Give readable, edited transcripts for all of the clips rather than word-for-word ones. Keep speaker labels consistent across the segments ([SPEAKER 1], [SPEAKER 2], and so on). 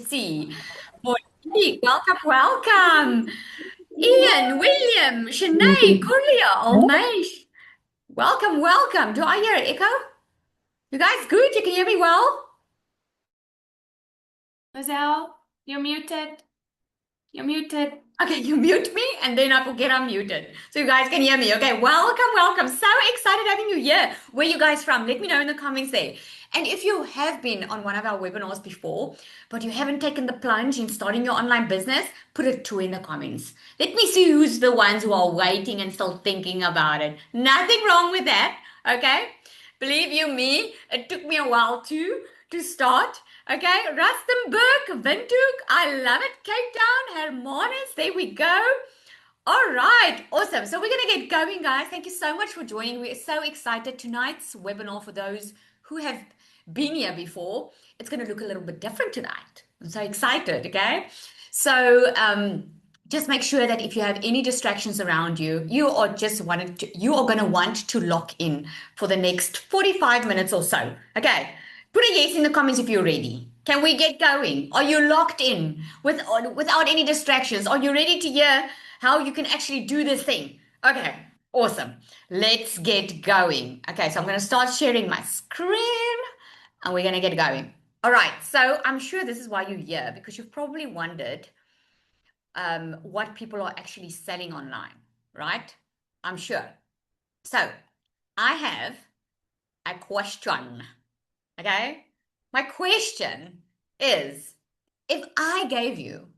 [SPEAKER 1] see. Monique, welcome, welcome. Ian, William, Shanae, Corlia, Almeish. Welcome, welcome. Do I hear an echo? You guys good? You can hear me well?
[SPEAKER 2] Lizelle, you're muted. You're muted.
[SPEAKER 1] Okay, you mute me and then I forget I'm muted. So you guys can hear me. Okay, welcome, welcome. So excited having you here. Where you guys from? Let me know in the comments there. And if you have been on one of our webinars before, but you haven't taken the plunge in starting your online business, put a 2 in the comments. Let me see who's the ones who are waiting and still thinking about it. Nothing wrong with that. Okay? Believe you me, it took me a while too to start. Okay, Rustenburg, Windhoek, I love it. Cape Town, Hermanus, there we go. All right, awesome. So we're going to get going, guys. Thank you so much for joining. We're so excited. Tonight's webinar, for those who have been here before, it's going to look a little bit different tonight. I'm so excited, okay? So just make sure that if you have any distractions around you, you are going to want to lock in for the next 45 minutes or so. Okay, put a yes in the comments if you're ready. Can we get going? Are you locked in without any distractions? Are you ready to hear how you can actually do this thing? Okay, awesome. Let's get going. Okay, so I'm going to start sharing my screen and we're going to get going. All right, so I'm sure this is why you're here, because you've probably wondered what people are actually selling online, right? I'm sure. So I have a question, okay? My question is, if I gave you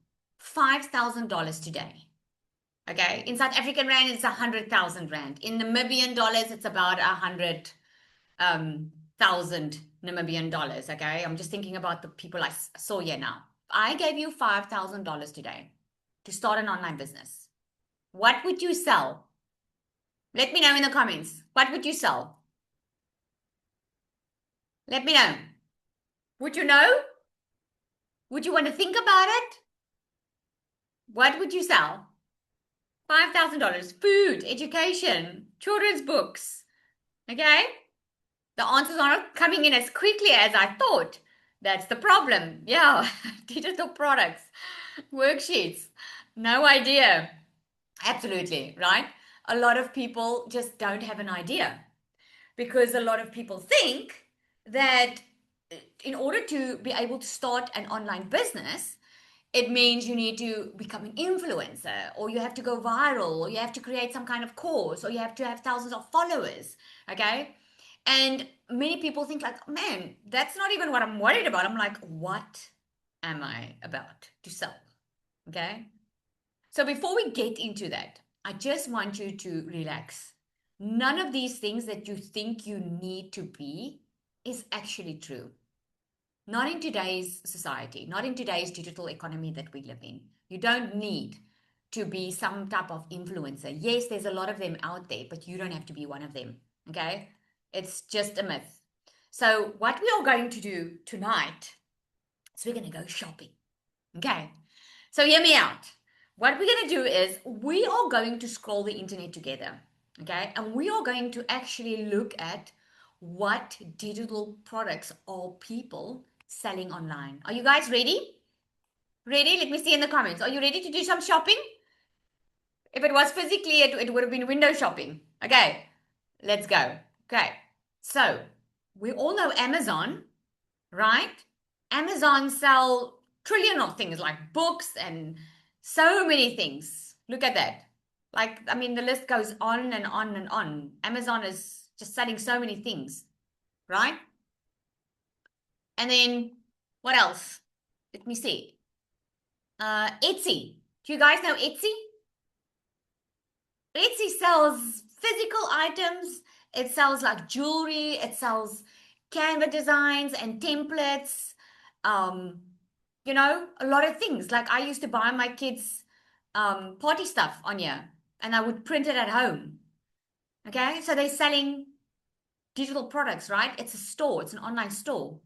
[SPEAKER 1] $5,000 today, okay, in South African rand, it's 100,000 rand. In Namibian dollars, it's about 100,000 Namibian dollars, okay? I'm just thinking about the people I saw here now. If I gave you $5,000 today to start an online business, what would you sell? Let me know in the comments. What would you sell? Let me know. Would you know? Would you want to think about it? What would you sell? $5,000. Food, education, children's books. Okay? The answers aren't coming in as quickly as I thought. That's the problem. Yeah, digital products, worksheets. No idea. Absolutely, right? A lot of people just don't have an idea, because a lot of people think that in order to be able to start an online business, it means you need to become an influencer, or you have to go viral, or you have to create some kind of course, or you have to have thousands of followers. Okay. And many people think like, man, that's not even what I'm worried about. I'm like, what am I about to sell? Okay. So before we get into that, I just want you to relax. None of these things that you think you need to be is actually true. Not in today's society, not in today's digital economy that we live in. You don't need to be some type of influencer. Yes, there's a lot of them out there, but you don't have to be one of them. Okay? It's just a myth. So, what we are going to do tonight is we're going to go shopping. Okay? So, hear me out. What we're going to do is we are going to scroll the internet together. Okay? And we are going to actually look at what digital products are people selling online. Are you guys ready? Ready? Let me see in the comments. Are you ready to do some shopping? If it was physically, it would have been window shopping. Okay, let's go. Okay, so we all know Amazon, right? Amazon sell trillion of things like books and so many things. Look at that. Like, I mean, the list goes on and on and on. Amazon is just selling so many things, right? And then what else? Let me see. Etsy. Do you guys know Etsy? Etsy sells physical items. It sells like jewelry. It sells Canva designs and templates. Um, a lot of things. Like I used to buy my kids party stuff on here, and I would print it at home. Okay, so they're selling digital products, right? It's a store. It's an online store.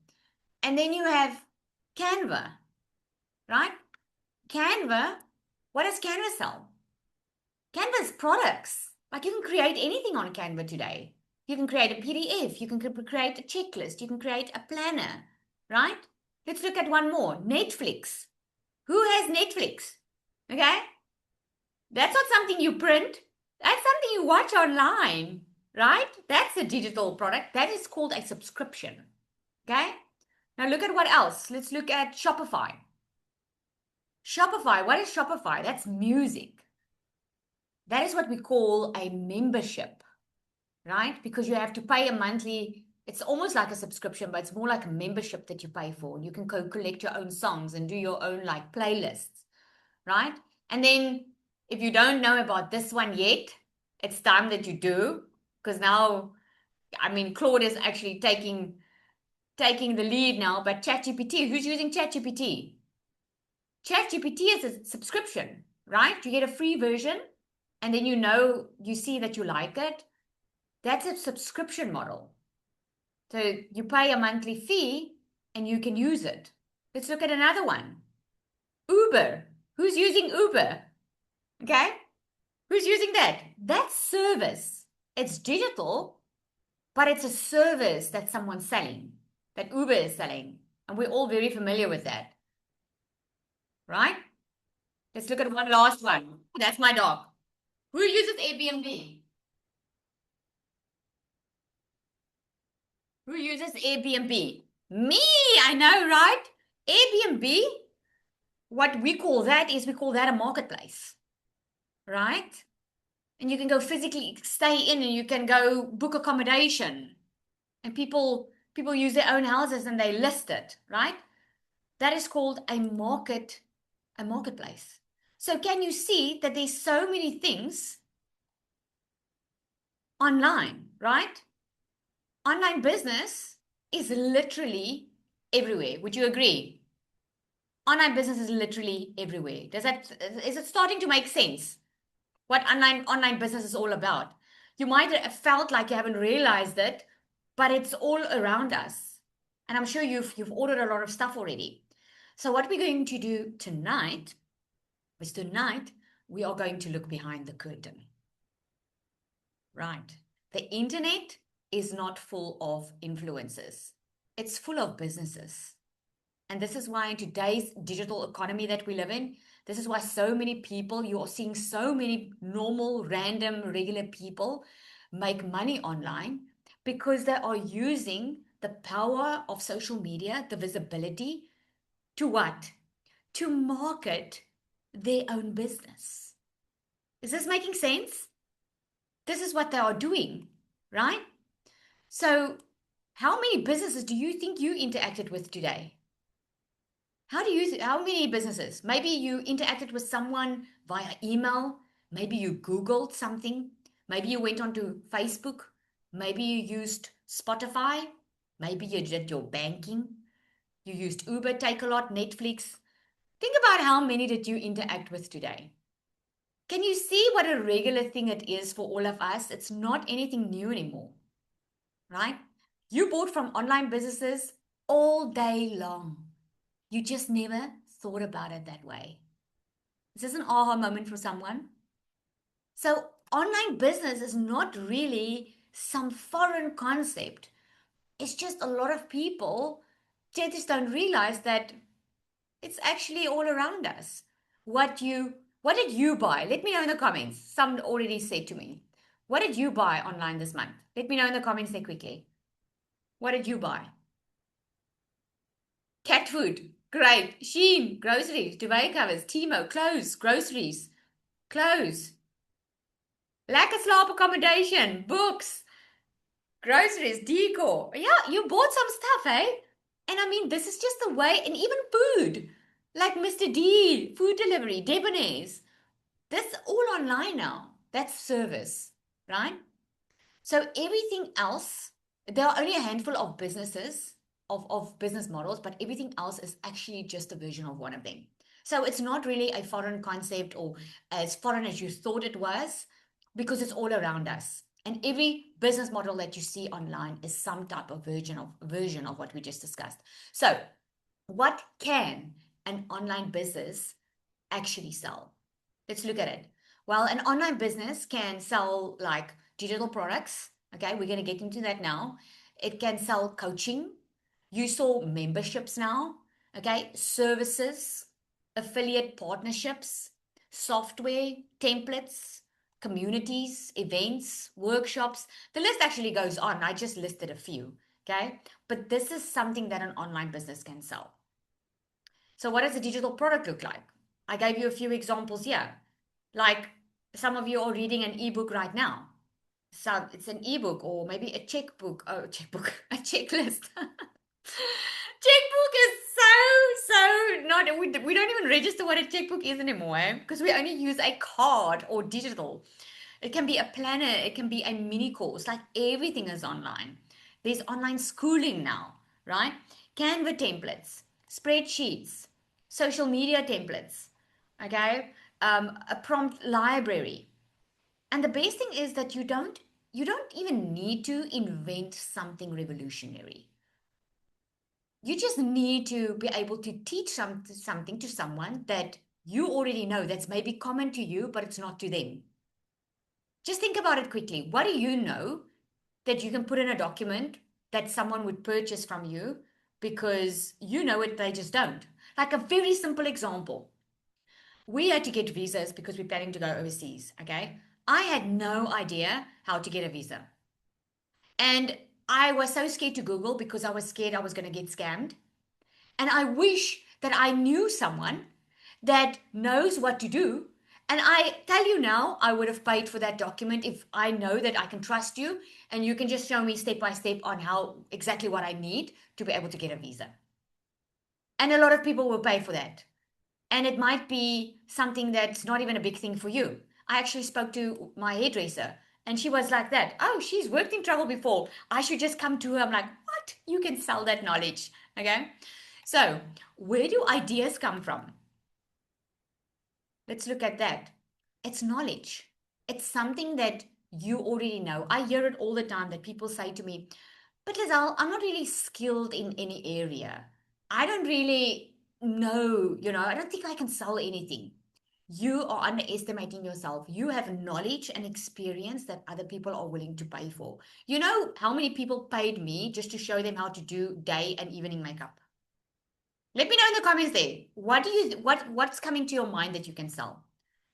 [SPEAKER 1] And then you have Canva, right? Canva. What does Canva sell? Canva's products. Like you can create anything on Canva today. You can create a PDF. You can create a checklist. You can create a planner, right? Let's look at one more. Netflix. Who has Netflix? Okay. That's not something you print. That's something you watch online, right? That's a digital product. That is called a subscription. Okay. Now look at what else. Let's look at Shopify. Shopify. What is Shopify? That's music. That is what we call a membership, right? Because you have to pay a monthly, it's almost like a subscription, but it's more like a membership that you pay for. You can go collect your own songs and do your own like playlists, right? And then if you don't know about this one yet, it's time that you do, because now, I mean, Claude is actually taking the lead now, but ChatGPT, who's using ChatGPT? ChatGPT is a subscription, right? You get a free version and then you see that you like it. That's a subscription model. So you pay a monthly fee and you can use it. Let's look at another one. Uber. Who's using Uber? Okay. Who's using that? That's service. It's digital, but it's a service that someone's selling, that Uber is selling. And we're all very familiar with that, right? Let's look at one last one. That's my dog. Who uses Airbnb? Who uses Airbnb? Me, I know, right? Airbnb, what we call that is we call that a marketplace, right? And you can go physically stay in and you can go book accommodation. And people use their own houses and they list it, right? That is called a marketplace. So can you see that there's so many things online, right? Online business is literally everywhere. Would you agree? Online business is literally everywhere. Is it starting to make sense? What online business is all about? You might have felt like you haven't realized it, but it's all around us. And I'm sure you've ordered a lot of stuff already. So what we're going to do tonight is we are going to look behind the curtain. Right. The internet is not full of influencers. It's full of businesses. And this is why in today's digital economy that we live in, this is why so many people, you are seeing so many normal, random, regular people make money online because they are using the power of social media, the visibility, to what? To market their own business. Is this making sense? This is what they are doing, right? So, how many businesses do you think you interacted with today? How many businesses? Maybe you interacted with someone via email. Maybe you Googled something. Maybe you went onto Facebook. Maybe you used Spotify. Maybe you did your banking. You used Uber, Takealot, Netflix. Think about how many did you interact with today? Can you see what a regular thing it is for all of us? It's not anything new anymore, right? You bought from online businesses all day long. You just never thought about it that way. Is this an aha moment for someone? So, online business is not really some foreign concept. It's just a lot of people, they just don't realize that it's actually all around us. What did you buy? Let me know in the comments. Some already said to me. What did you buy online this month? Let me know in the comments there quickly. What did you buy? Cat food. Great. Shein, groceries, duvet covers, Timo, clothes, groceries, clothes. Lekker slaap accommodation, books, groceries, decor. Yeah, you bought some stuff, eh? And I mean, this is just the way, and even food, like Mr. D, food delivery, Debonair's. That's all online now. That's service, right? So everything else, there are only a handful of businesses, of business models, but everything else is actually just a version of one of them. So it's not really a foreign concept or as foreign as you thought it was, because it's all around us. And every business model that you see online is some type of version of what we just discussed. So what can an online business actually sell? Let's look at it. Well, an online business can sell like digital products. Okay, we're going to get into that now. It can sell coaching. You saw memberships now. okay? Services, affiliate partnerships, software, templates, communities, events, workshops. The list actually goes on. I just listed a few, okay? But this is something that an online business can sell. So, what does a digital product look like? I gave you a few examples here. Like some of you are reading an ebook right now. So it's an ebook or maybe a checkbook. Oh, checkbook, a checklist. Checkbook is so not. We don't even register what a checkbook is anymore because we only use a card or digital. It can be a planner, it can be a mini course. Like everything is online. There's online schooling now, right? Canva templates, spreadsheets, social media templates, okay? A prompt library. And the best thing is that you don't even need to invent something revolutionary. You just need to be able to teach something to someone that you already know that's maybe common to you, but it's not to them. Just think about it quickly. What do you know that you can put in a document that someone would purchase from you because you know it, they just don't? Like a very simple example. We had to get visas because we're planning to go overseas, okay? I had no idea how to get a visa. And I was so scared to Google because I was scared I was going to get scammed. And I wish that I knew someone that knows what to do. And I tell you now, I would have paid for that document if I know that I can trust you and you can just show me step by step on how exactly what I need to be able to get a visa. And a lot of people will pay for that. And it might be something that's not even a big thing for you. I actually spoke to my hairdresser and she was like that. Oh, she's worked in travel before. I should just come to her. I'm like, what? You can sell that knowledge. Okay. So, where do ideas come from? Let's look at that. It's knowledge. It's something that you already know. I hear it all the time that people say to me, but Lizelle, I'm not really skilled in any area. I don't really know, I don't think I can sell anything. You are underestimating yourself. You have knowledge and experience that other people are willing to pay for. You know how many people paid me just to show them how to do day and evening makeup? Let me know in the comments there. What's coming to your mind that you can sell?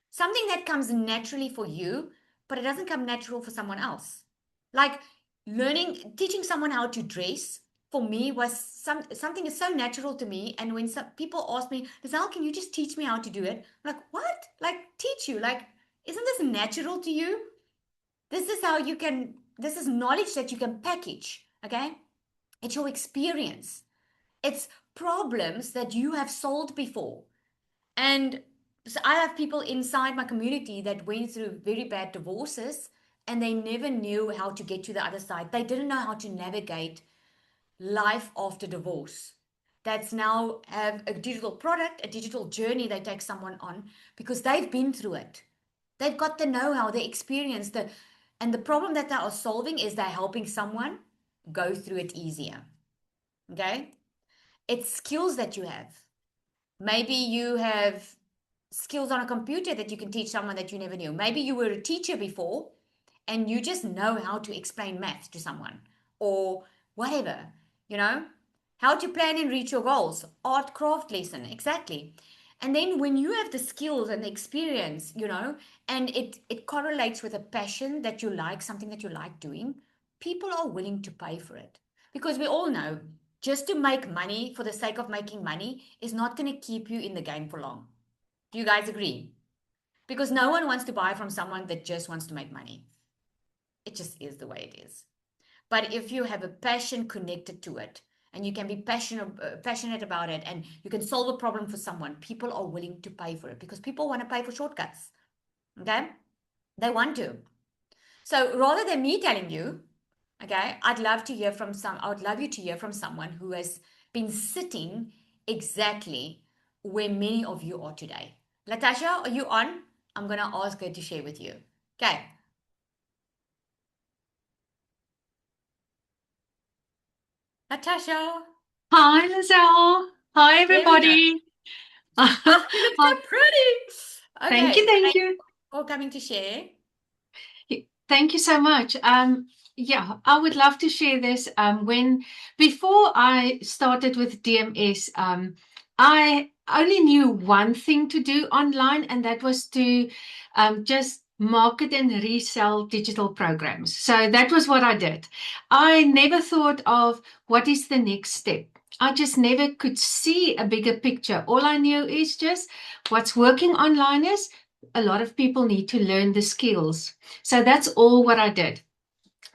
[SPEAKER 1] Something that comes naturally for you, but it doesn't come natural for someone else. Like teaching someone how to dress for me was something is so natural to me. And when some people ask me, Lizelle, can you just teach me how to do it? I'm like, what? Like teach you? Like, isn't this natural to you? This is knowledge that you can package. Okay. It's your experience. It's problems that you have solved before. And so I have people inside my community that went through very bad divorces and they never knew how to get to the other side. They didn't know how to navigate life after divorce. That's now have a digital product, a digital journey they take someone on because they've been through it. They've got the know-how, they experienced it. And the problem that they are solving is they're helping someone go through it easier. Okay? It's skills that you have. Maybe you have skills on a computer that you can teach someone that you never knew. Maybe you were a teacher before and you just know how to explain math to someone or whatever, you know, how to plan and reach your goals, art craft lesson, exactly. And then when you have the skills and the experience, and it correlates with a passion that you like, something that you like doing, people are willing to pay for it. Because we all know just to make money for the sake of making money is not going to keep you in the game for long. Do you guys agree? Because no one wants to buy from someone that just wants to make money. It just is the way it is. But if you have a passion connected to it and you can be passionate about it and you can solve a problem for someone, people are willing to pay for it because people want to pay for shortcuts. Okay? They want to. So rather than me telling you, okay, I would love you to hear from someone who has been sitting exactly where many of you are today. Latasha, are you on? I'm going to ask her to share with you. Okay. Natasha,
[SPEAKER 2] Hi, Lizelle. Hi,
[SPEAKER 1] there we go.
[SPEAKER 2] everybody.
[SPEAKER 1] Oh, you look
[SPEAKER 2] Oh,
[SPEAKER 1] so pretty.
[SPEAKER 2] thank you,
[SPEAKER 1] Okay,
[SPEAKER 2] thank
[SPEAKER 1] thank
[SPEAKER 2] you.
[SPEAKER 1] you for coming to share.
[SPEAKER 2] Thank you so much. Yeah, I would love to share this. Before I started with DMS, I only knew one thing to do online, and that was to just market and resell digital programs. So that was what I did. I never thought of what is the next step. I just never could see a bigger picture. All I knew is just what's working online is a lot of people need to learn the skills. So that's all what I did.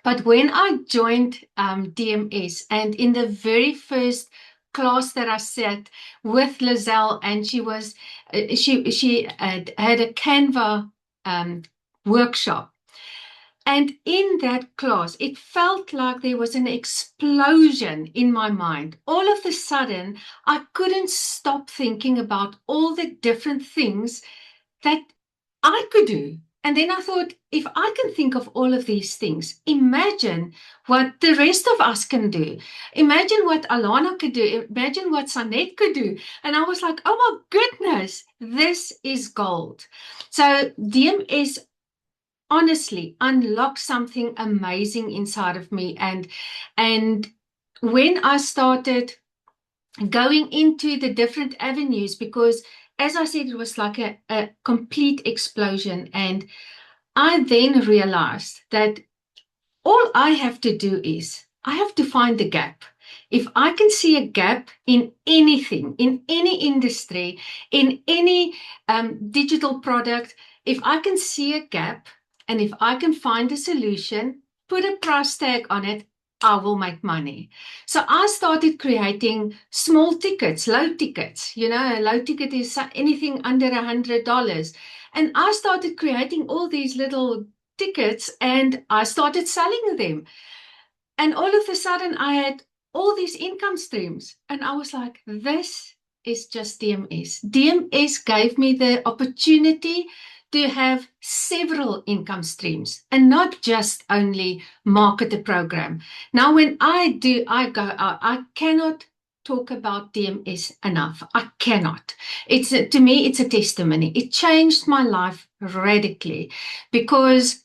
[SPEAKER 2] But when I joined DMS, and in the very first class that I sat with Lizelle, and she had a Canva um, workshop, and in that class, it felt like there was an explosion in my mind. All of a sudden, I couldn't stop thinking about all the different things that I could do. And then I thought, if I can think of all of these things, imagine what the rest of us can do. Imagine what Alana could do. Imagine what Sanette could do. And I was like, oh my goodness, this is gold. So DMS honestly unlocked something amazing inside of me. And when I started going into the different avenues, because as I said, it was like a complete explosion. And I then realized that all I have to do is I have to find the gap. If I can see a gap in anything, in any industry, in any digital product, if I can see a gap and if I can find a solution, put a price tag on it, I will make money. So I started creating small tickets, low tickets. A low ticket is anything under $100. And I started creating all these little tickets and I started selling them. And all of a sudden, I had all these income streams. And I was like, this is just DMS. DMS gave me the opportunity to have several income streams and not just only market a program. Now, when I cannot talk about DMS enough. I cannot. To me, it's a testimony. It changed my life radically because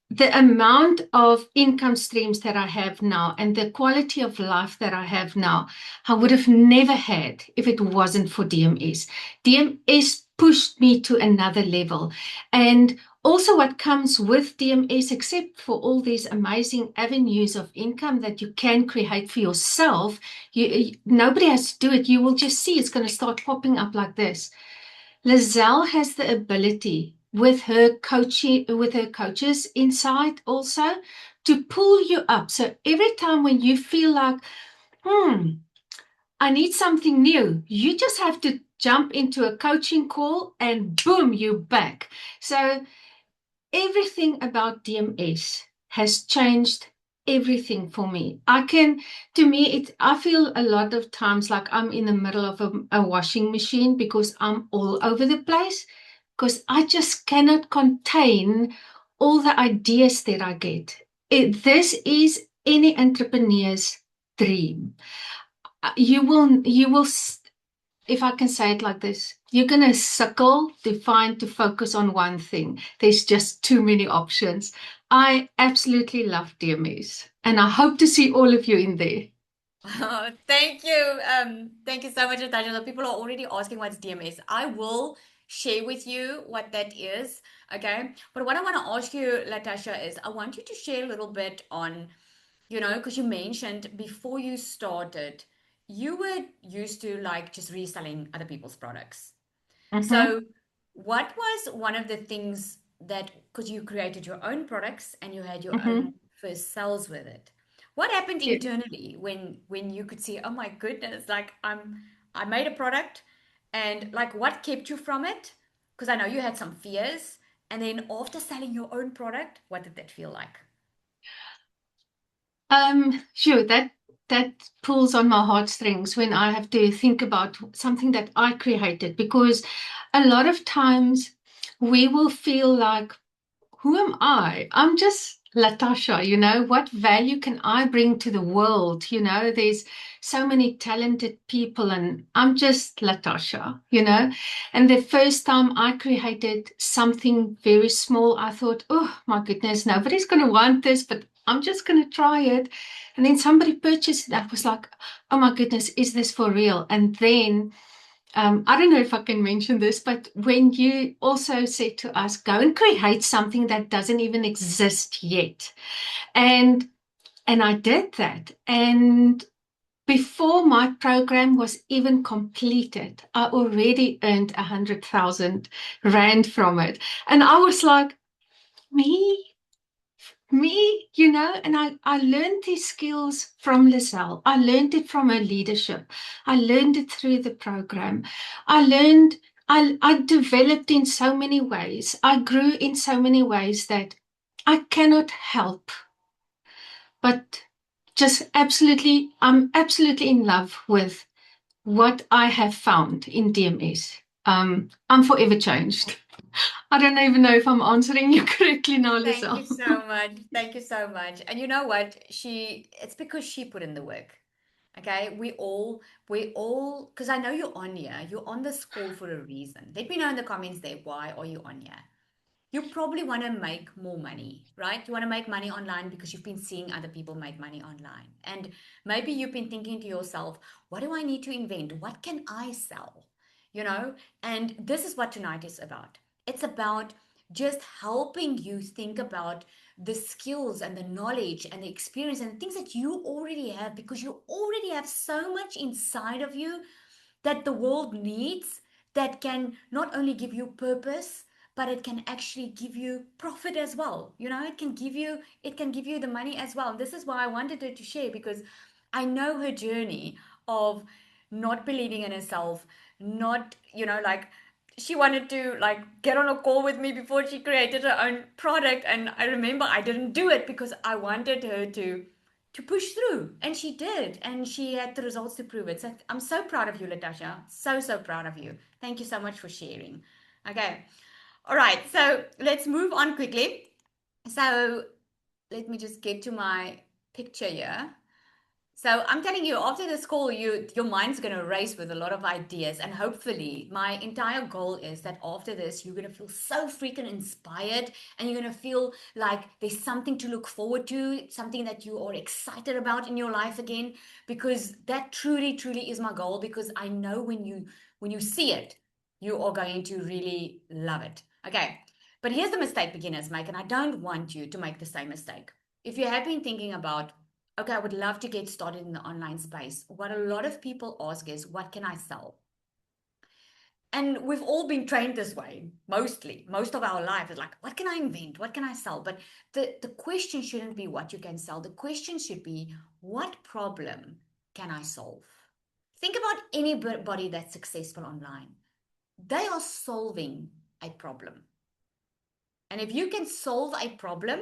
[SPEAKER 2] the amount of income streams that I have now and the quality of life that I have now, I would have never had if it wasn't for DMS. DMS pushed me to another level. And also, what comes with DMS, except for all these amazing avenues of income that you can create for yourself, nobody has to do it. You will just see it's going to start popping up like this. Lizelle has the ability with her coaches inside also to pull you up. So every time when you feel like, I need something new, you just have to jump into a coaching call and boom, you're back. So everything about DMS has changed everything for me. I feel a lot of times like I'm in the middle of a washing machine because I'm all over the place because I just cannot contain all the ideas that I get. This is any entrepreneur's dream. You will, if I can say it like this, you're going to suckle to focus on one thing. There's just too many options. I absolutely love DMS, and I hope to see all of you in there.
[SPEAKER 1] Oh, thank you. Thank you so much, Natasha. People are already asking what's DMS. I will share with you what that is. Okay. But what I want to ask you, Latasha, is I want you to share a little bit on, because you mentioned before you started, you were used to like just reselling other people's products.
[SPEAKER 2] Mm-hmm.
[SPEAKER 1] So, what was one of the things that, because you created your own products and you had your
[SPEAKER 2] Mm-hmm.
[SPEAKER 1] own first sales with it, what happened
[SPEAKER 2] Yeah.
[SPEAKER 1] internally when you could see, oh my goodness, like I made a product, and like what kept you from it? Because I know you had some fears, and then after selling your own product, what did that feel like?
[SPEAKER 2] Sure, that pulls on my heartstrings when I have to think about something that I created, because a lot of times we will feel like, who am I? I'm just Latasha, what value can I bring to the world? There's so many talented people and I'm just Latasha. And the first time I created something very small, I thought, oh my goodness, nobody's going to want this, but I'm just going to try it. And then somebody purchased it. I was like, oh my goodness, is this for real? And then I don't know if I can mention this, but when you also said to us, go and create something that doesn't even exist yet. And I did that. And before my program was even completed, I already earned 100,000 Rand from it. And I was like, me? And I learned these skills from Lizelle. I learned it from her leadership. I learned it through the program. I learned, I developed in so many ways. I grew in so many ways that I cannot help but I'm absolutely in love with what I have found in DMS. I'm forever changed. I don't even know if I'm answering you correctly now,
[SPEAKER 1] Thank
[SPEAKER 2] Lizelle.
[SPEAKER 1] you so much. Thank you so much. And you know what? It's because she put in the work. Okay, because I know you're on here. You're on this call for a reason. Let me know in the comments there, why are you on here? You probably want to make more money, right? You want to make money online because you've been seeing other people make money online. And maybe you've been thinking to yourself, what do I need to invent? What can I sell? You know? And this is what tonight is about. It's about just helping you think about the skills and the knowledge and the experience and the things that you already have, because you already have so much inside of you that the world needs, that can not only give you purpose, but it can actually give you profit as well. You know, it can give you the money as well. And this is why I wanted her to share, because I know her journey of not believing in herself, not, like, she wanted to like get on a call with me before she created her own product, and I remember I didn't do it because I wanted her to push through, and she did, and she had the results to prove it. So I'm so proud of you, Latasha. So proud of you. Thank you so much for sharing. Okay. All right, so let's move on quickly. So let me just get to my picture here. So I'm telling you, after this call, your mind's going to race with a lot of ideas, and hopefully, my entire goal is that after this, you're going to feel so freaking inspired, and you're going to feel like there's something to look forward to, something that you are excited about in your life again, because that truly is my goal. Because I know when you see it, you are going to really love it. Okay, but here's the mistake beginners make, and I don't want you to make the same mistake. If you have been thinking about, okay, I would love to get started in the online space, what a lot of people ask is, what can I sell? And we've all been trained this way, mostly. Most of our life is like, what can I invent? What can I sell? But the question shouldn't be what you can sell. The question should be, what problem can I solve? Think about anybody that's successful online. They are solving a problem. And if you can solve a problem,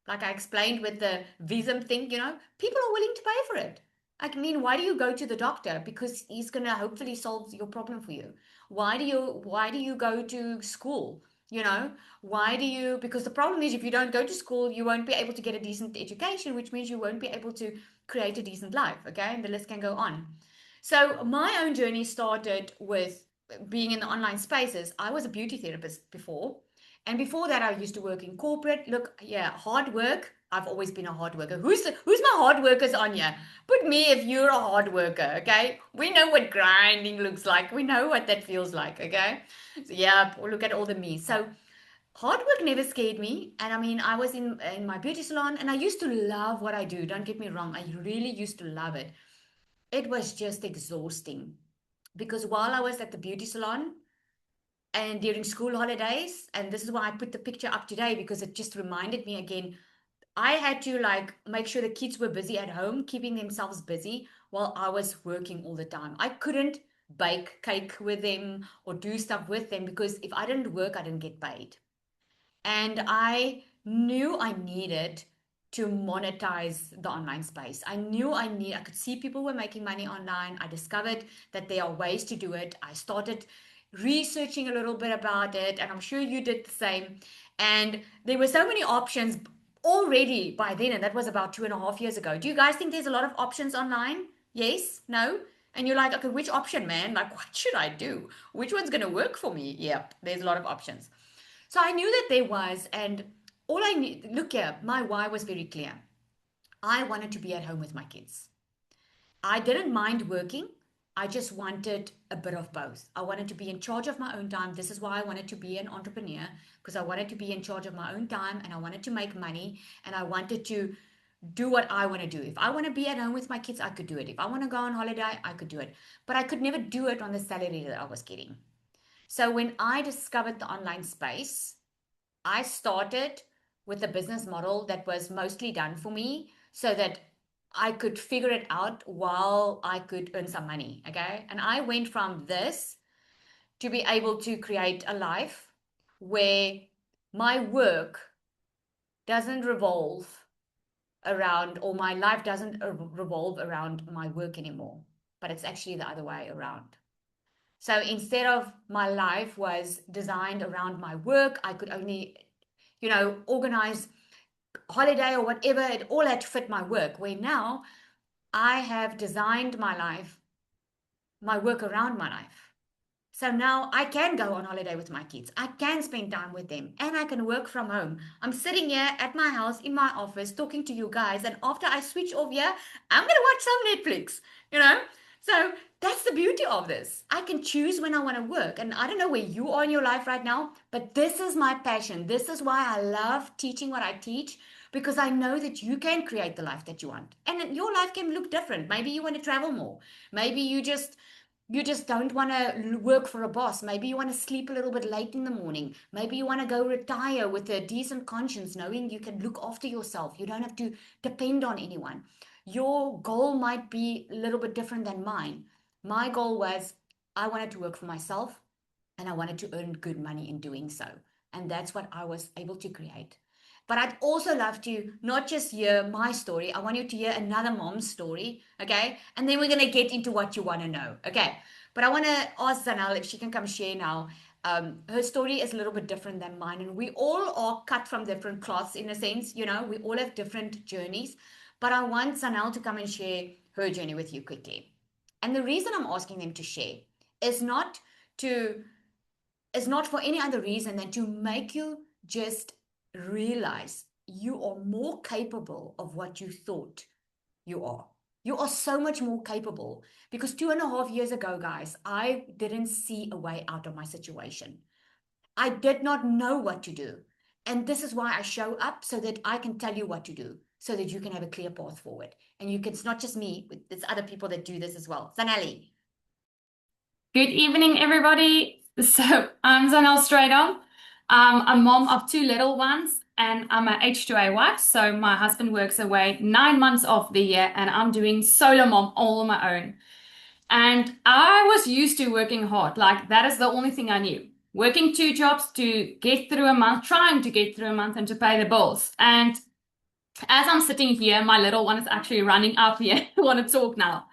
[SPEAKER 1] like I explained with the Visum thing, people are willing to pay for it. I mean, why do you go to the doctor? Because he's going to hopefully solve your problem for you. Why do you go to school? Why do you, because the problem is, if you don't go to school, you won't be able to get a decent education, which means you won't be able to create a decent life. Okay. And the list can go on. So my own journey started with being in the online spaces. I was a beauty therapist before. And before that, I used to work in corporate. Look, yeah, hard work. I've always been a hard worker. Who's my hard workers on here? Put me if you're a hard worker, okay? We know what grinding looks like. We know what that feels like, okay? So yeah, look at all the me. So hard work never scared me. And I mean, I was in my beauty salon, and I used to love what I do. Don't get me wrong. I really used to love it. It was just exhausting because while I was at the beauty salon, and during school holidays, and this is why I put the picture up today, because it just reminded me again, I had to like make sure the kids were busy at home, keeping themselves busy while I was working all the time. I couldn't bake cake with them or do stuff with them, because if I didn't work, I didn't get paid. And I knew I needed to monetize the online space. I could see people were making money online. I discovered that there are ways to do it. I started researching a little bit about it, and I'm sure you did the same. And there were so many options already by then, and that was about 2.5 years ago. Do you guys think there's a lot of options online? Yes? No? And you're like, okay, which option, man? Like, what should I do? Which one's going to work for me? Yep, there's a lot of options. So I knew that there was, and all I need, look here, my why was very clear. I wanted to be at home with my kids. I didn't mind working. I just wanted a bit of both. I wanted to be in charge of my own time. This is why I wanted to be an entrepreneur, because I wanted to be in charge of my own time and I wanted to make money and I wanted to do what I want to do. If I want to be at home with my kids, I could do it. If I want to go on holiday, I could do it. But I could never do it on the salary that I was getting. So when I discovered the online space, I started with a business model that was mostly done for me so that I could figure it out while I could earn some money. Okay. And I went from this to be able to create a life where my work doesn't revolve around, or my life doesn't revolve around my work anymore, but it's actually the other way around. So instead of my life was designed around my work, I could only, organize holiday or whatever, it all had to fit my work. Where now I have designed my life, my work around my life. So now I can go on holiday with my kids. I can spend time with them and I can work from home. I'm sitting here at my house in my office talking to you guys. And after I switch off here, I'm going to watch some Netflix, you know? So that's the beauty of this. I can choose when I want to work. And I don't know where you are in your life right now, but this is my passion. This is why I love teaching what I teach, because I know that you can create the life that you want. And your life can look different. Maybe you want to travel more. Maybe you just don't want to work for a boss. Maybe you want to sleep a little bit late in the morning. Maybe you want to go retire with a decent conscience, knowing you can look after yourself. You don't have to depend on anyone. Your goal might be a little bit different than mine. My goal was I wanted to work for myself and I wanted to earn good money in doing so. And that's what I was able to create. But I'd also love to not just hear my story, I want you to hear another mom's story, okay? And then we're going to get into what you want to know, okay? But I want to ask Zanel if she can come share now. Her story is a little bit different than mine, and we all are cut from different cloths in a sense, we all have different journeys. But I want Zanel to come and share her journey with you quickly. And the reason I'm asking them to share is not to is not for any other reason than to make you just realize you are more capable of what you thought you are. You are so much more capable because 2.5 years ago, guys, I didn't see a way out of my situation. I did not know what to do. And this is why I show up so that I can tell you what to do, so that you can have a clear path forward. And you can, it's not just me, it's other people that do this as well. Zanelli.
[SPEAKER 3] Good evening, everybody. So I'm Zanel Stradom. I'm a mom of two little ones, and I'm a H2A wife. So my husband works away 9 months of the year, and I'm doing solo mom all on my own. And I was used to working hard. Like that is the only thing I knew. Working two jobs to get through a month, trying to get through a month and to pay the bills. And as I'm sitting here, my little one is actually running up here. I want to talk now.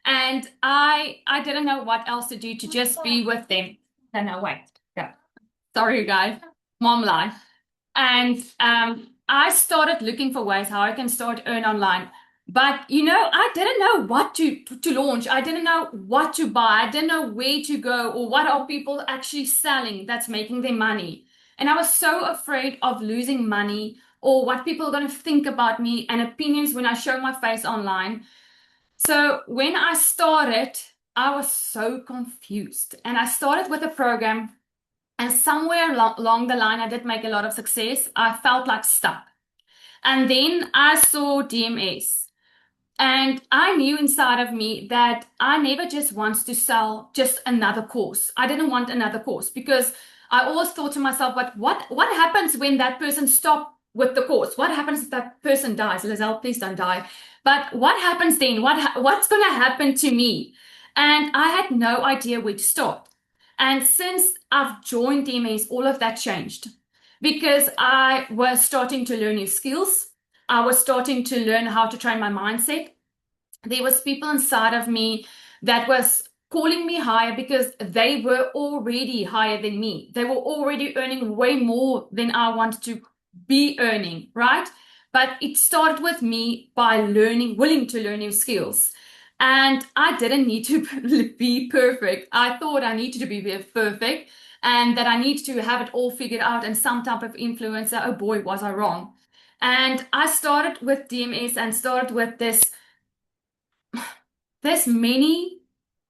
[SPEAKER 3] And I didn't know what else to do to just be with them. No, no, wait. Yeah. Sorry, you guys. Mom life. And I started looking for ways how I can start earn online. But I didn't know what to launch. I didn't know what to buy. I didn't know where to go or what are people actually selling that's making them money. And I was so afraid of losing money or what people are going to think about me and opinions when I show my face online. So when I started, I was so confused. And I started with a program, and somewhere along the line, I did make a lot of success. I felt like stuck. And then I saw DMS. And I knew inside of me that I never just want to sell just another course. I didn't want another course because I always thought to myself, but what happens when that person stops with the course? What happens if that person dies? Lizelle, please don't die. But what happens then? What's going to happen to me? And I had no idea where to start. And since I've joined DMS, all of that changed because I was starting to learn new skills. I was starting to learn how to train my mindset. There was people inside of me that was calling me higher because they were already higher than me. They were already earning way more than I wanted to be earning, right? But it started with me by willing to learn new skills. And I didn't need to be perfect. I thought I needed to be perfect and that I needed to have it all figured out and some type of influencer. Oh boy, was I wrong. And I started with DMS and started with this many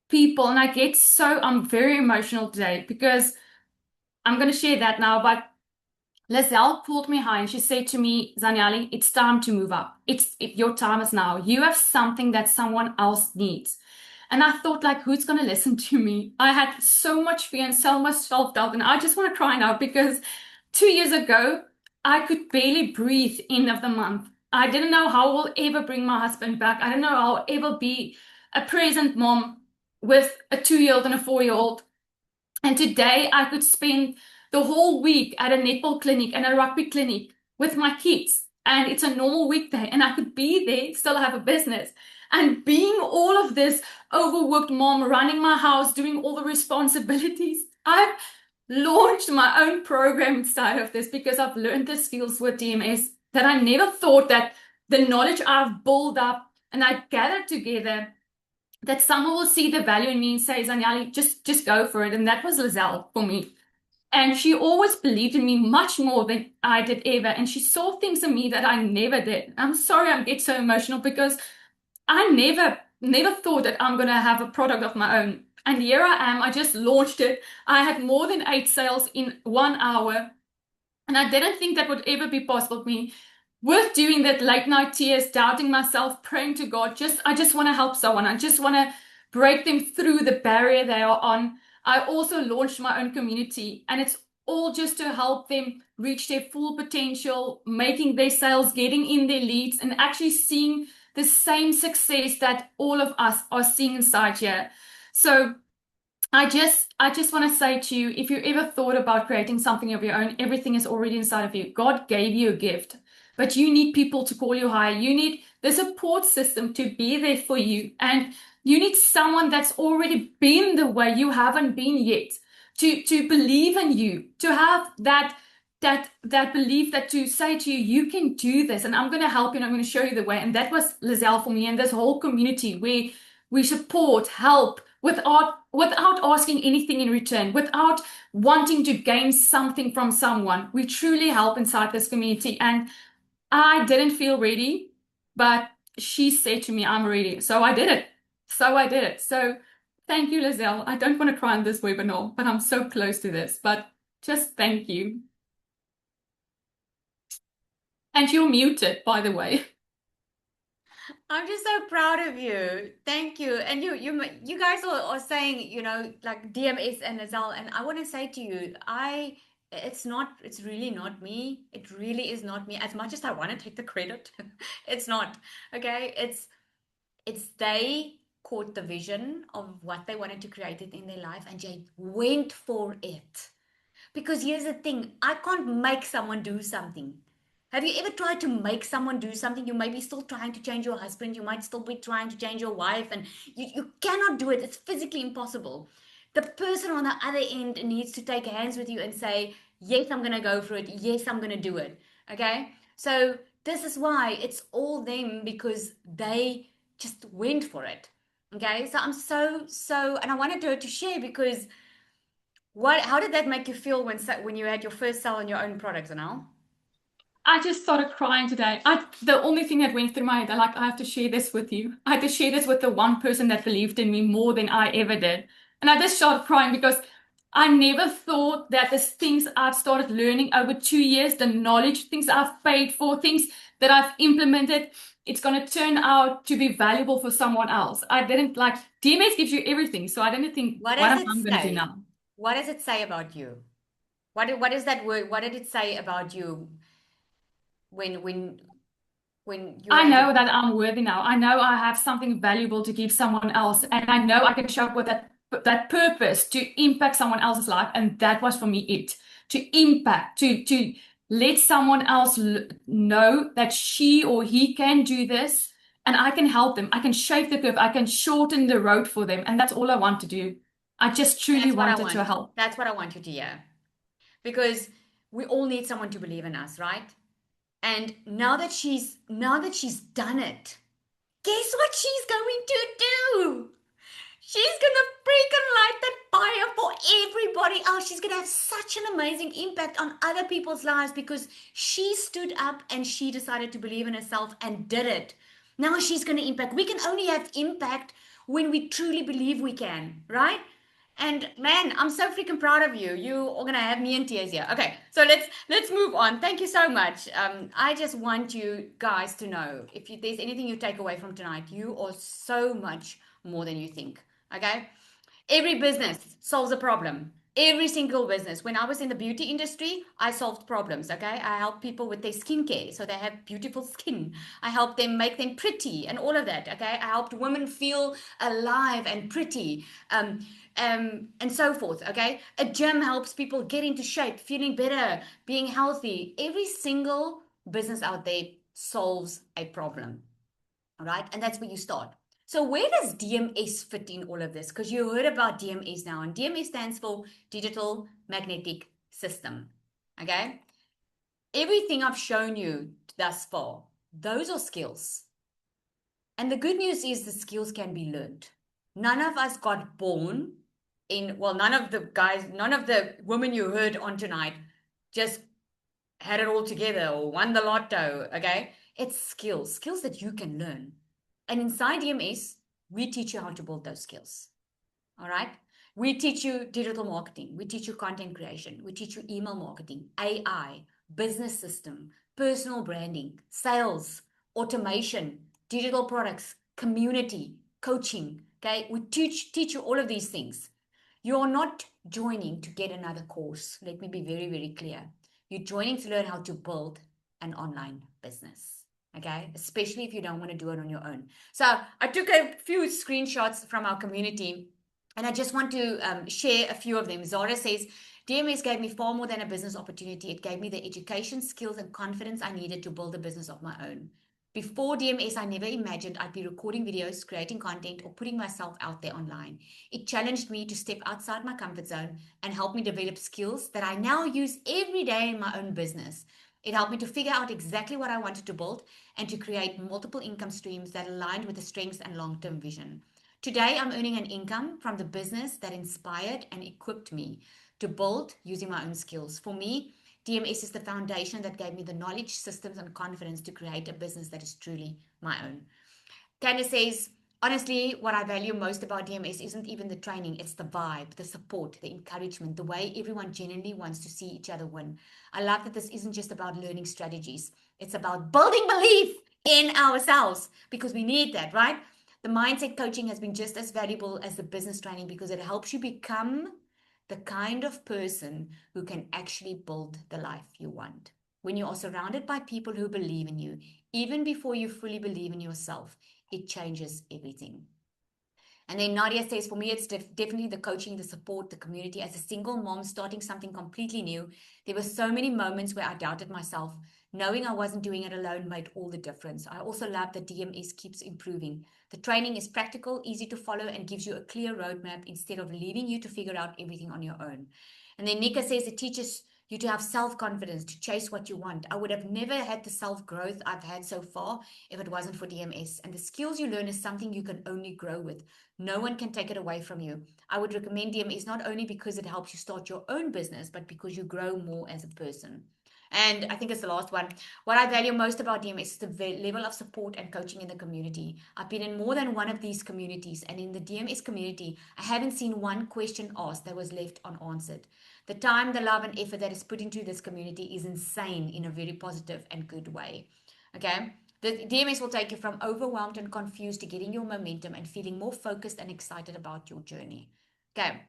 [SPEAKER 3] people, and I'm very emotional today because I'm going to share that now, but Lizelle pulled me high and she said to me, Zaniali, it's time to move up. Your time is now. You have something that someone else needs. And I thought, like, who's going to listen to me? I had so much fear and so much self-doubt, and I just want to cry now because 2 years ago, I could barely breathe end of the month. I didn't know how I will ever bring my husband back. I don't know how I'll ever be a present mom with a 2-year-old and a 4-year-old. And today I could spend the whole week at a netball clinic and a rugby clinic with my kids. And it's a normal weekday, and I could be there, still have a business. And being all of this overworked mom, running my house, doing all the responsibilities, I've launched my own program inside of this because I've learned the skills with DMS that I never thought that the knowledge I've built up and I gathered together, that someone will see the value in me and say, Zanyali, just go for it. And that was Lizelle for me. And she always believed in me much more than I did ever. And she saw things in me that I never did. I'm sorry I get so emotional because I never thought that I'm going to have a product of my own. And here I am. I just launched it. I had more than 8 sales in 1 hour. And I didn't think that would ever be possible for me. With doing that late night tears, doubting myself, praying to God, I just want to help someone. I just want to break them through the barrier they are on. I also launched my own community, and it's all just to help them reach their full potential, making their sales, getting in their leads, and actually seeing the same success that all of us are seeing inside here. So I just want to say to you, if you ever thought about creating something of your own, everything is already inside of you. God gave you a gift, but you need people to call you higher. You need the support system to be there for you. And you need someone that's already been the way you haven't been yet, to believe in you, to have that belief, that to say to you, you can do this, and I'm going to help you and I'm going to show you the way. And that was Lizelle for me, and this whole community where we support, help, without asking anything in return, without wanting to gain something from someone. We truly help inside this community. And I didn't feel ready, but she said to me, I'm ready. So I did it. So thank you, Lizelle. I don't want to cry on this webinar, but I'm so close to this. But just thank you. And you're muted, by the way.
[SPEAKER 1] I'm just so proud of you. Thank you. And you guys are saying, like DMS and Lizelle, and I want to say to you, it's really not me. It really is not me. As much as I want to take the credit, it's not. Okay? It's they caught the vision of what they wanted to create it in their life, and they went for it. Because here's the thing, I can't make someone do something. Have you ever tried to make someone do something? You may be still trying to change your husband. You might still be trying to change your wife, and you cannot do it. It's physically impossible. The person on the other end needs to take hands with you and say, yes, I'm going to go for it. Yes, I'm going to do it. Okay? So this is why it's all them, because they just went for it. Okay? So I'm so, and I wanted to share because how did that make you feel when you had your first sell on your own products, Anal?
[SPEAKER 3] I just started crying today. The only thing that went through my head, I have to share this with you. I had to share this with the one person that believed in me more than I ever did. And I just started crying because I never thought that the things I've started learning over 2 years, the knowledge, things I've paid for, things that I've implemented, it's going to turn out to be valuable for someone else. I didn't DMS gives you everything. So I didn't think, what am I going to do now?
[SPEAKER 1] What does it say about you? What is that word? What did it say about you when you
[SPEAKER 3] I know that I'm worthy now. I know I have something valuable to give someone else, and I know I can show up with that purpose to impact someone else's life. And that was for me it, to impact, to let someone else know that she or he can do this, and I can help them. I can shape the curve. I can shorten the road for them, and that's all I want to do. I just truly wanted to help.
[SPEAKER 1] That's what I want you to hear, because we all need someone to believe in us, right? And now that she's done it, guess what she's going to do? She's gonna freaking light that fire for everybody else. She's gonna have such an amazing impact on other people's lives because she stood up and she decided to believe in herself and did it. Now she's gonna impact. We can only have impact when we truly believe we can, right? And man, I'm so freaking proud of you. You are gonna have me in tears here. Okay, so let's move on. Thank you so much. I just want you guys to know there's anything you take away from tonight, you are so much more than you think. Okay, every business solves a problem. Every single business. When I was in the beauty industry, I solved problems. Okay, I helped people with their skincare so they have beautiful skin. I helped them make them pretty and all of that. Okay, I helped women feel alive and pretty. And so forth. Okay, a gym helps people get into shape, feeling better, being healthy. Every single business out there solves a problem. All right, and that's where you start. So where does DMS fit in all of this? Because you heard about DMS now, and DMS stands for Digital Magnetic System. Okay, everything I've shown you thus far, those are skills. And the good news is the skills can be learned. None of us got born none of the guys, none of the women you heard on tonight just had it all together or won the lotto. Okay, it's skills that you can learn. And inside DMS, we teach you how to build those skills. All right. We teach you digital marketing. We teach you content creation. We teach you email marketing, AI, business system, personal branding, sales, automation, digital products, community, coaching. Okay. We teach you all of these things. You're not joining to get another course. Let me be very, very clear. You're joining to learn how to build an online business. Okay, especially if you don't want to do it on your own. So I took a few screenshots from our community and I just want to share a few of them. Zara says, DMS gave me far more than a business opportunity. It gave me the education, skills, and confidence I needed to build a business of my own. Before DMS, I never imagined I'd be recording videos, creating content, or putting myself out there online. It challenged me to step outside my comfort zone and helped me develop skills that I now use every day in my own business. It helped me to figure out exactly what I wanted to build and to create multiple income streams that aligned with the strengths and long-term vision. Today, I'm earning an income from the business that inspired and equipped me to build using my own skills. For me, DMS is the foundation that gave me the knowledge, systems, and confidence to create a business that is truly my own. Candace says, honestly, what I value most about DMS isn't even the training, it's the vibe, the support, the encouragement, the way everyone genuinely wants to see each other win. I love that this isn't just about learning strategies, it's about building belief in ourselves because we need that, right? The mindset coaching has been just as valuable as the business training because it helps you become the kind of person who can actually build the life you want. When you are surrounded by people who believe in you, even before you fully believe in yourself, it changes everything. And then Nadia says, for me, it's definitely the coaching, the support, the community. As a single mom starting something completely new, there were so many moments where I doubted myself. Knowing I wasn't doing it alone made all the difference. I also love that DMS keeps improving. The training is practical, easy to follow, and gives you a clear roadmap instead of leaving you to figure out everything on your own. And then Nika says it teaches you to have self-confidence, to chase what you want. I would have never had the self-growth I've had so far if it wasn't for DMS. And the skills you learn is something you can only grow with. No one can take it away from you. I would recommend DMS not only because it helps you start your own business, but because you grow more as a person. And I think it's the last one. What I value most about DMS is the level of support and coaching in the community. I've been in more than one of these communities, and in the DMS community, I haven't seen one question asked that was left unanswered. The time, the love, and effort that is put into this community is insane in a very positive and good way. Okay? The DMS will take you from overwhelmed and confused to getting your momentum and feeling more focused and excited about your journey. Okay.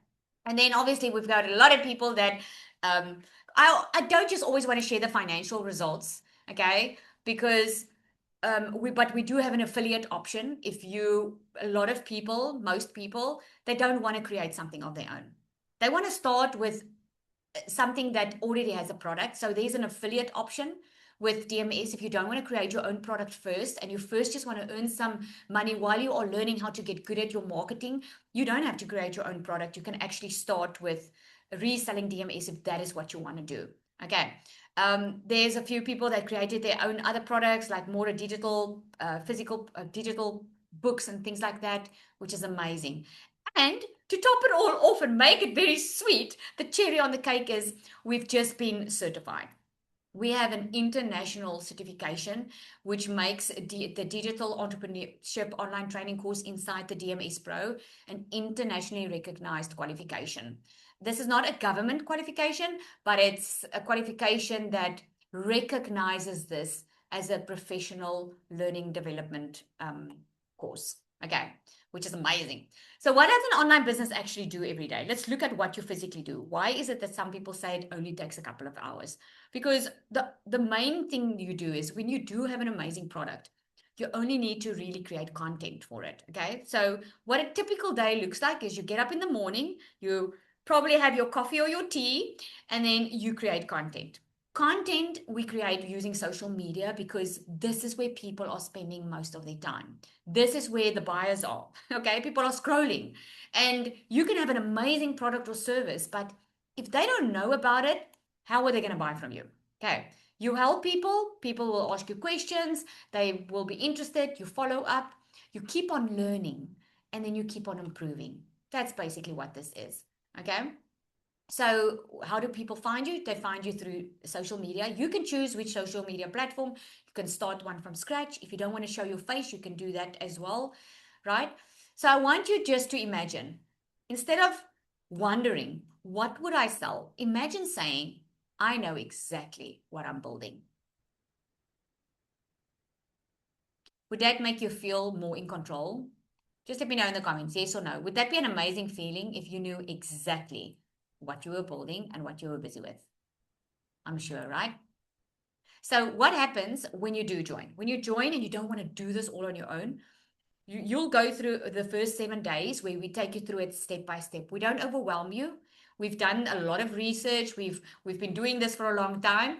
[SPEAKER 1] And then obviously we've got a lot of people that I don't just always want to share the financial results, okay? Because we do have an affiliate option. If you, a lot of people, most people, they don't want to create something of their own. They want to start with something that already has a product. So there's an affiliate option with DMS if you don't want to create your own product first and you first just want to earn some money while you are learning how to get good at your marketing. You don't have to create your own product. You can actually start with reselling DMS if that is what you want to do. Okay. There's a few people that created their own other products like more digital, physical, digital books and things like that, which is amazing. And to top it all off and make it very sweet, the cherry on the cake is we've just been certified. We have an international certification, which makes the digital entrepreneurship online training course inside the DMS Pro an internationally recognized qualification. This is not a government qualification, but it's a qualification that recognizes this as a professional learning development course. Okay, which is amazing. So what does an online business actually do every day? Let's look at what you physically do. Why is it that some people say it only takes a couple of hours? Because the main thing you do is when you do have an amazing product, you only need to really create content for it. Okay. So what a typical day looks like is you get up in the morning, you probably have your coffee or your tea, and then you create content. Content we create using social media because this is where people are spending most of their time. This is where the buyers are. Okay. People are scrolling, and you can have an amazing product or service, but if they don't know about it, how are they going to buy from you? Okay. You help people, people will ask you questions, they will be interested, you follow up, you keep on learning, and then you keep on improving. That's basically what this is. Okay. So, how do people find you? They find you through social media. You can choose which social media platform. You can start one from scratch. If you don't want to show your face, you can do that as well, right? So, I want you just to imagine, instead of wondering, what would I sell? Imagine saying, I know exactly what I'm building. Would that make you feel more in control? Just let me know in the comments, yes or no. Would that be an amazing feeling if you knew exactly what you were building and what you were busy with? I'm sure, right? So what happens when you do join? When you join and you don't want to do this all on your own, you'll go through the first 7 days where we take you through it step by step. We don't overwhelm you. We've done a lot of research. We've been doing this for a long time.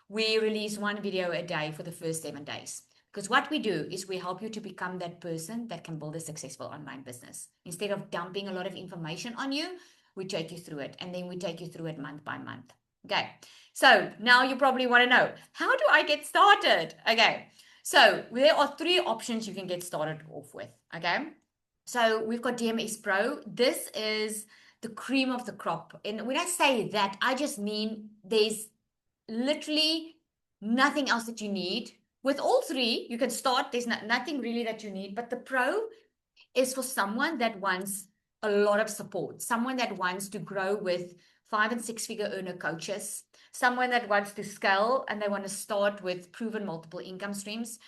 [SPEAKER 1] We release one video a day for the first 7 days. Because what we do is we help you to become that person that can build a successful online business. Instead of dumping a lot of information on you, we take you through it, and then we take you through it month by month. Okay. So now you probably want to know, how do I get started? Okay. So there are 3 options you can get started off with. Okay. So we've got DMS Pro. This is the cream of the crop. And when I say that, I just mean there's literally nothing else that you need. With all 3, you can start. There's nothing really that you need. But the Pro is for someone that wants a lot of support, someone that wants to grow with 5 and 6 figure earner coaches, someone that wants to scale and they want to start with proven multiple income streams.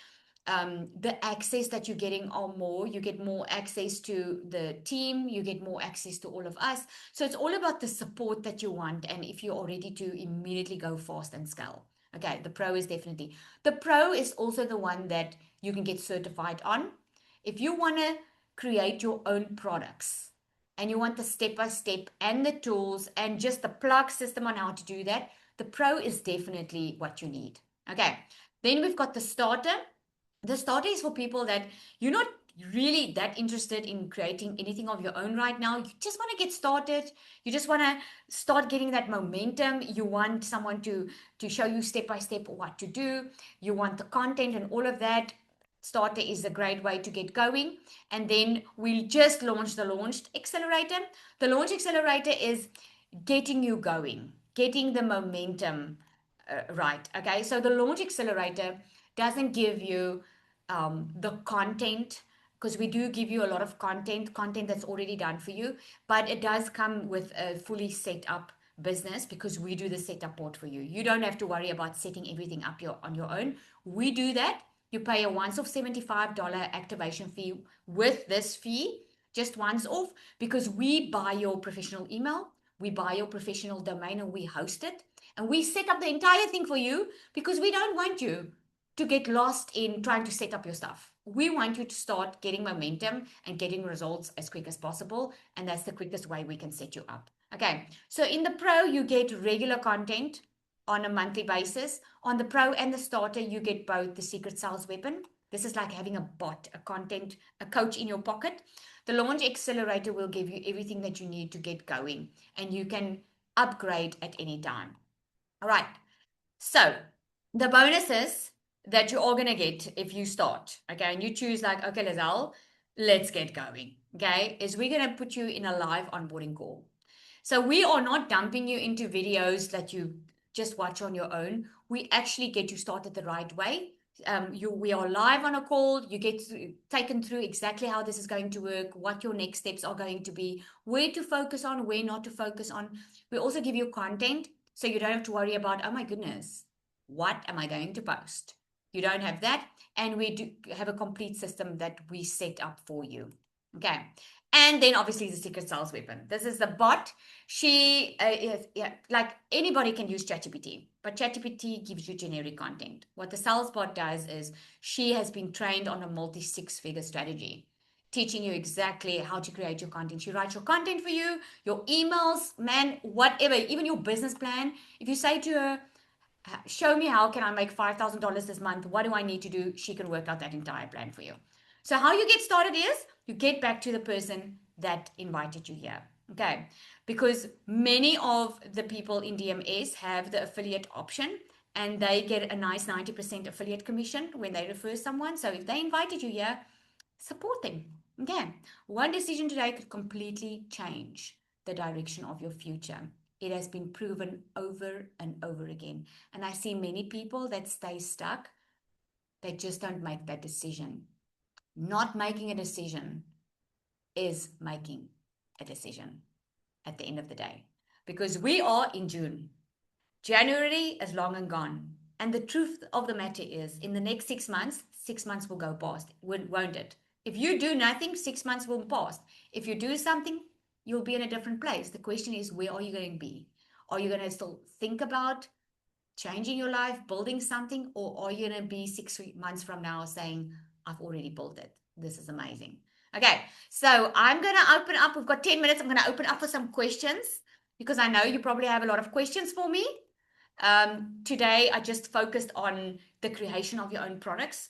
[SPEAKER 1] The access that you're getting are more. You get more access to the team, you get more access to all of us. So it's all about the support that you want, and if you're ready to immediately go fast and scale. Okay, the Pro is definitely. The Pro is also the one that you can get certified on. If you want to create your own products and you want the step by step and the tools and just the plug system on how to do that, the Pro is definitely what you need. Okay, then we've got the starter. The starter is for people that you're not really that interested in creating anything of your own right now. You just want to get started. You just want to start getting that momentum. You want someone to show you step by step what to do. You want the content and all of that. Starter is a great way to get going. And then we just launched the Launch Accelerator. The Launch Accelerator is getting you going, getting the momentum right. Okay, so the Launch Accelerator doesn't give you the content, because we do give you a lot of content that's already done for you, but it does come with a fully set up business because we do the setup part for you. You don't have to worry about setting everything up on your own. We do that. You pay a once-off $75 activation fee with this fee, just once off, because we buy your professional email, we buy your professional domain, and we host it. And we set up the entire thing for you because we don't want you to get lost in trying to set up your stuff. We want you to start getting momentum and getting results as quick as possible. And that's the quickest way we can set you up. Okay, so in the Pro, you get regular content on a monthly basis. On the Pro and the Starter, you get both the secret sales weapon. This is like having a bot, a coach in your pocket. The Launch Accelerator will give you everything that you need to get going, and you can upgrade at any time. All right, so the bonuses that you're all going to get if you start, okay, and you choose like, okay, Lizelle, let's get going, okay, is we're going to put you in a live onboarding call. So we are not dumping you into videos that you just watch on your own. We actually get you started the right way. We are live on a call. You get taken through exactly how this is going to work, what your next steps are going to be, where to focus on, where not to focus on. We also give you content so you don't have to worry about, oh my goodness, what am I going to post? You don't have that. And we do have a complete system that we set up for you. Okay. And then obviously the secret sales weapon. This is the bot. She is, yeah, like anybody can use ChatGPT, but ChatGPT gives you generic content. What the sales bot does is she has been trained on a multi six-figure strategy, teaching you exactly how to create your content. She writes your content for you, your emails, man, whatever, even your business plan. If you say to her, show me how can I make $5,000 this month, what do I need to do, she can work out that entire plan for you. So how you get started is you get back to the person that invited you here. Okay, because many of the people in DMS have the affiliate option and they get a nice 90% affiliate commission when they refer someone. So if they invited you here, support them. Okay, one decision today could completely change the direction of your future. It has been proven over and over again. And I see many people that stay stuck, they just don't make that decision. Not making a decision is making a decision at the end of the day. Because we are in June. January is long and gone. And the truth of the matter is, in the next 6 months will go past, won't it? If you do nothing, 6 months will pass. If you do something, you'll be in a different place. The question is, where are you going to be? Are you going to still think about changing your life, building something, or are you going to be 6 months from now saying, I've already built it? This is amazing. Okay, so I'm going to open up. We've got 10 minutes. I'm going to open up for some questions because I know you probably have a lot of questions for me. Today, I just focused on the creation of your own products.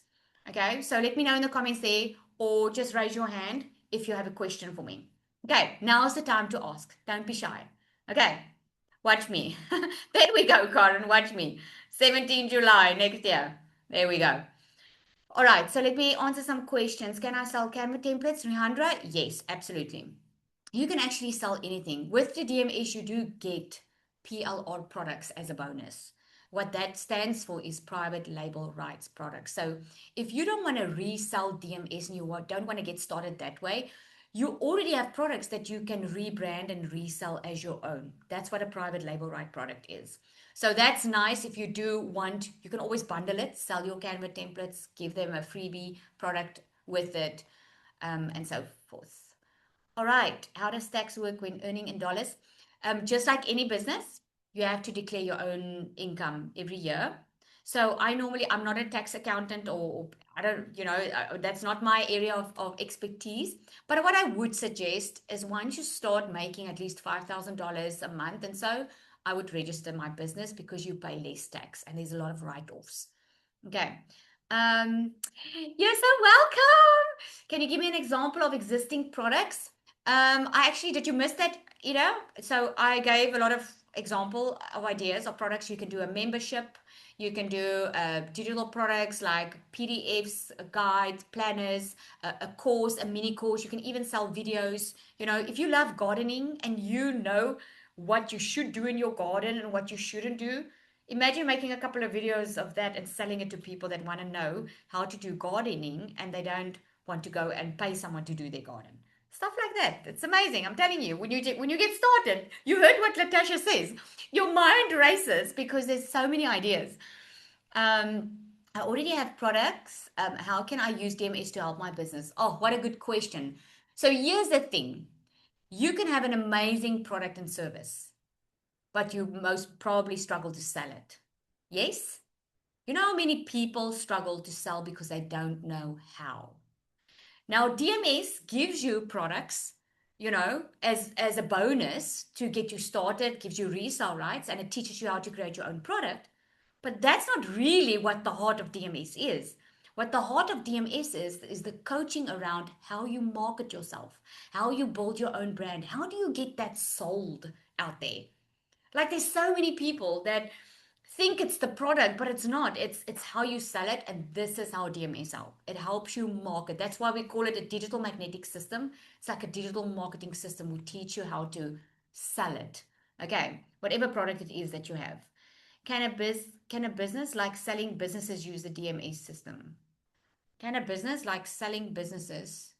[SPEAKER 1] Okay, so let me know in the comments there or just raise your hand if you have a question for me. Okay, now's the time to ask. Don't be shy. Okay, watch me. There we go, Karen. Watch me. 17 July next year. There we go. All right, so let me answer some questions. Can I sell Canva templates, Rihandra? Yes, absolutely. You can actually sell anything. With the DMS, you do get PLR products as a bonus. What that stands for is private label rights products. So if you don't want to resell DMS and you don't want to get started that way, you already have products that you can rebrand and resell as your own. That's what a private label right product is. So that's nice. If you do want, you can always bundle it, sell your Canva templates, give them a freebie product with it, and so forth. All right. How does tax work when earning in dollars? Just like any business, you have to declare your own income every year. So I'm not a tax accountant or I don't, that's not my area of expertise. But what I would suggest is once you start making at least $5,000 a month and so, I would register my business because you pay less tax and there's a lot of write-offs. Okay. You're so welcome. Can you give me an example of existing products? Did you miss that? So I gave a lot of example of ideas of products. You can do a membership. You can do digital products like PDFs, guides, planners, a course, a mini course. You can even sell videos. If you love gardening and you know what you should do in your garden and what you shouldn't do, imagine making a couple of videos of that and selling it to people that want to know how to do gardening and they don't want to go and pay someone to do their garden. Stuff like that. It's amazing. I'm telling you, when you get started, you heard what Latasha says. Your mind races because there's so many ideas. I already have products. How can I use DMS to help my business? Oh, what a good question. So here's the thing. You can have an amazing product and service, but you most probably struggle to sell it. Yes? You know how many people struggle to sell because they don't know how? Now, DMS gives you products, as a bonus to get you started, gives you resale rights, and it teaches you how to create your own product. But that's not really what the heart of DMS is. What the heart of DMS is the coaching around how you market yourself, how you build your own brand, how do you get that sold out there? Like there's so many people that think it's the product, but it's not. It's how you sell it, and this is how DMS help. It helps you market. That's why we call it a digital magnetic system. It's like a digital marketing system. We teach you how to sell it. Okay, whatever product it is that you have. Can a business like selling businesses use the DMS system? Can a business like selling businesses?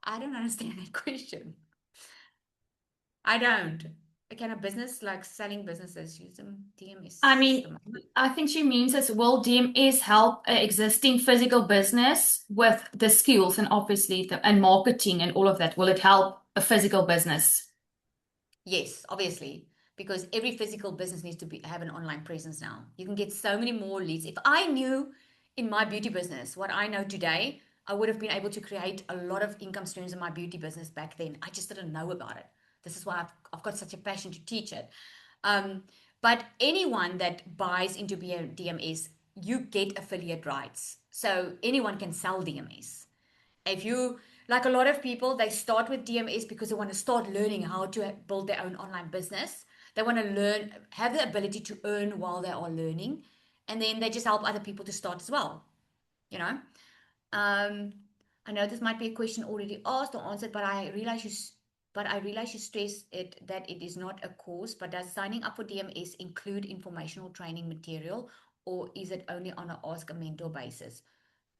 [SPEAKER 1] I don't understand that question. I don't. Can a business like selling businesses use the DMS
[SPEAKER 3] I mean,
[SPEAKER 1] system?
[SPEAKER 3] I think she means as will DMS help an existing physical business with the skills and obviously and marketing and all of that. Will it help a physical business?
[SPEAKER 1] Yes, obviously, because every physical business needs to have an online presence now. You can get so many more leads. If I knew in my beauty business what I know today, I would have been able to create a lot of income streams in my beauty business back then. I just didn't know about it. This is why I've got such a passion to teach it. Um, but anyone that buys into DMS, you get affiliate rights. So anyone can sell DMS. If you, like a lot of people, they start with DMS because they want to start learning how to build their own online business. They want to learn, have the ability to earn while they are learning. And then they just help other people to start as well. You know, um, I know this might be a question already asked or answered, but I realize you stress it that it is not a course. But does signing up for DMS include informational training material, or is it only on a ask a mentor basis?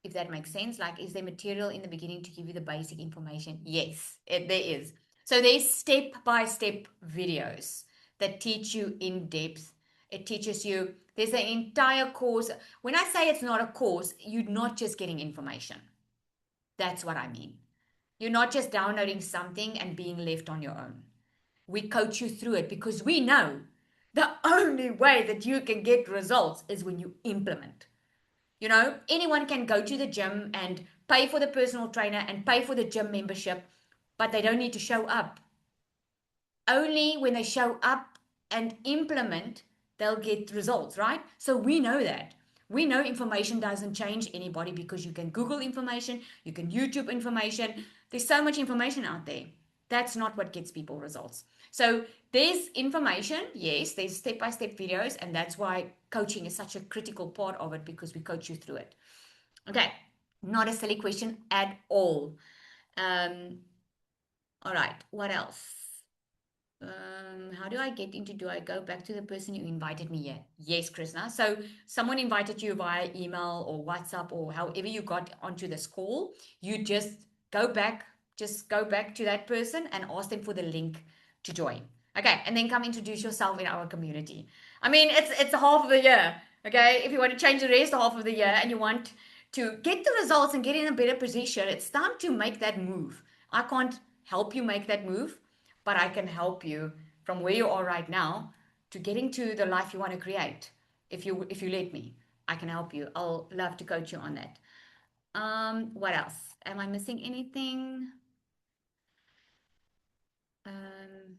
[SPEAKER 1] If that makes sense. Like, is there material in the beginning to give you the basic information? Yes, there is. So there's step-by-step videos that teach you in depth. It teaches you, there's an entire course. When I say it's not a course, you're not just getting information. That's what I mean. You're not just downloading something and being left on your own. We coach you through it because we know the only way that you can get results is when you implement. You know, anyone can go to the gym and pay for the personal trainer and pay for the gym membership, but they don't need to show up. Only when they show up and implement, they'll get results, right? So we know that. We know information doesn't change anybody because you can Google information, you can YouTube information. There's so much information out there. That's not what gets people results. So there's information, yes, there's step-by-step videos, and that's why coaching is such a critical part of it because we coach you through it. Okay, not a silly question at all. Um, all right, what else? How do I get into, do I go back to the person who invited me here? Yes, Krishna. So someone invited you via email or WhatsApp or however you got onto this call. You just go back to that person and ask them for the link to join. Okay, and then come introduce yourself in our community. I mean, it's half of the year. Okay, if you want to change the rest half of the year and you want to get the results and get in a better position, it's time to make that move. I can't help you make that move, but I can help you from where you are right now to getting to the life you want to create. If you let me, I can help you. I'll love to coach you on that. What else? Am I missing anything? Um,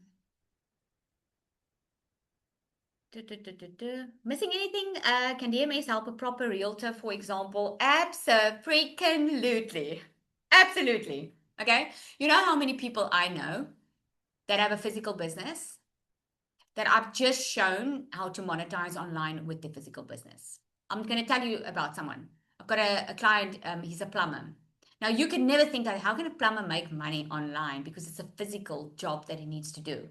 [SPEAKER 1] Missing anything? Can DMS help a proper realtor, for example? Absolutely. Absolutely. Okay. You know how many people I know that have a physical business that I've just shown how to monetize online with the physical business. I'm going to tell you about someone. I've got a client, he's a plumber. Now, you can never think that how can a plumber make money online because it's a physical job that he needs to do.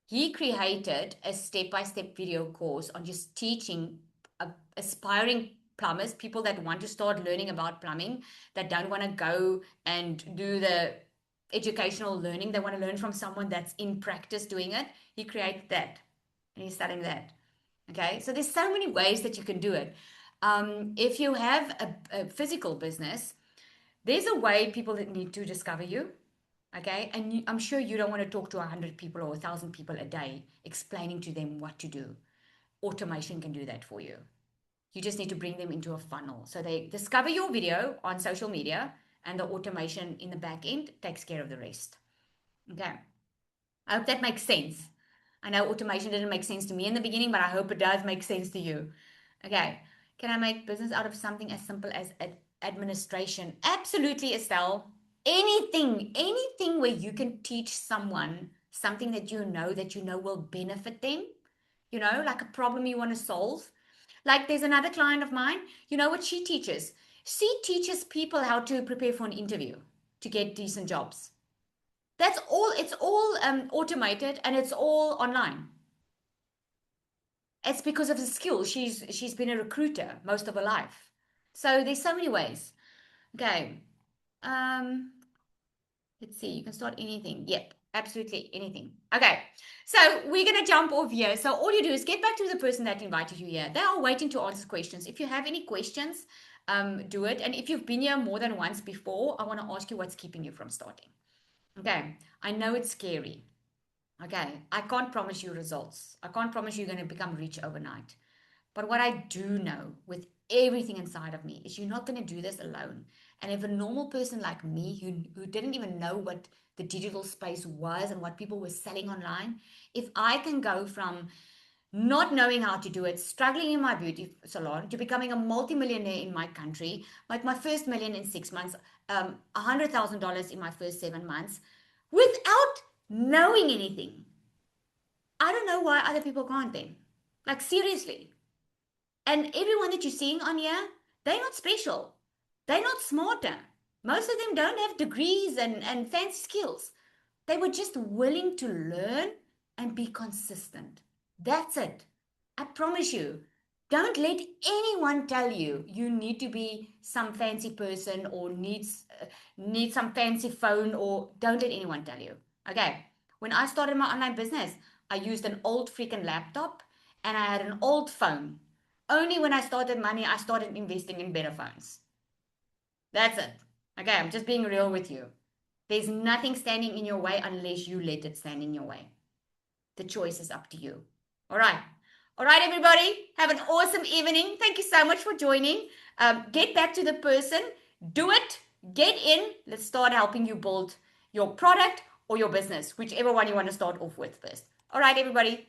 [SPEAKER 1] He created a step-by-step video course on just teaching aspiring plumbers, people that want to start learning about plumbing, that don't want to go and do the educational learning. They want to learn from someone that's in practice doing it. He created that and he's selling that. Okay, so there's so many ways that you can do it. If you have a physical business, there's a way people that need to discover you. Okay, and I'm sure you don't want to talk to 100 people or 1,000 people a day explaining to them what to do. Automation can do that for you. You just need to bring them into a funnel. So they discover your video on social media, and the automation in the back end takes care of the rest. Okay, I hope that makes sense. I know automation didn't make sense to me in the beginning, but I hope it does make sense to you. Okay, can I make business out of something as simple as administration? Absolutely, Estelle. Anything where you can teach someone something that you know will benefit them, like a problem you want to solve. Like there's another client of mine, you know what she teaches? She teaches people how to prepare for an interview to get decent jobs. That's all. It's all automated and it's all online. It's because of the skill. She's been a recruiter most of her life. So there's so many ways. Okay. Um, let's see. You can start anything. Yep, absolutely anything. Okay. So we're gonna jump off here. So all you do is get back to the person that invited you here. They are waiting to answer questions. If you have any questions, do it. And if you've been here more than once before, I want to ask you what's keeping you from starting. Okay. I know it's scary. Okay. I can't promise you results. I can't promise you're going to become rich overnight. But what I do know with everything inside of me is you're not going to do this alone. And if a normal person like me who didn't even know what the digital space was and what people were selling online, if I can go from not knowing how to do it, struggling in my beauty salon, to becoming a multimillionaire in my country, like my first million in 6 months, $100,000 in my first 7 months, without knowing anything, I don't know why other people can't then. Like, seriously. And everyone that you're seeing on here, they're not special. They're not smarter. Most of them don't have degrees and fancy skills. They were just willing to learn and be consistent. That's it. I promise you. Don't let anyone tell you you need to be some fancy person or need some fancy phone, or don't let anyone tell you. Okay. When I started my online business, I used an old freaking laptop and I had an old phone. Only when I started money, I started investing in better phones. That's it. Okay, I'm just being real with you. There's nothing standing in your way unless you let it stand in your way. The choice is up to you. All right. All right, everybody. Have an awesome evening. Thank you so much for joining. Get back to the person. Do it. Get in. Let's start helping you build your product or your business, whichever one you want to start off with first. All right, everybody.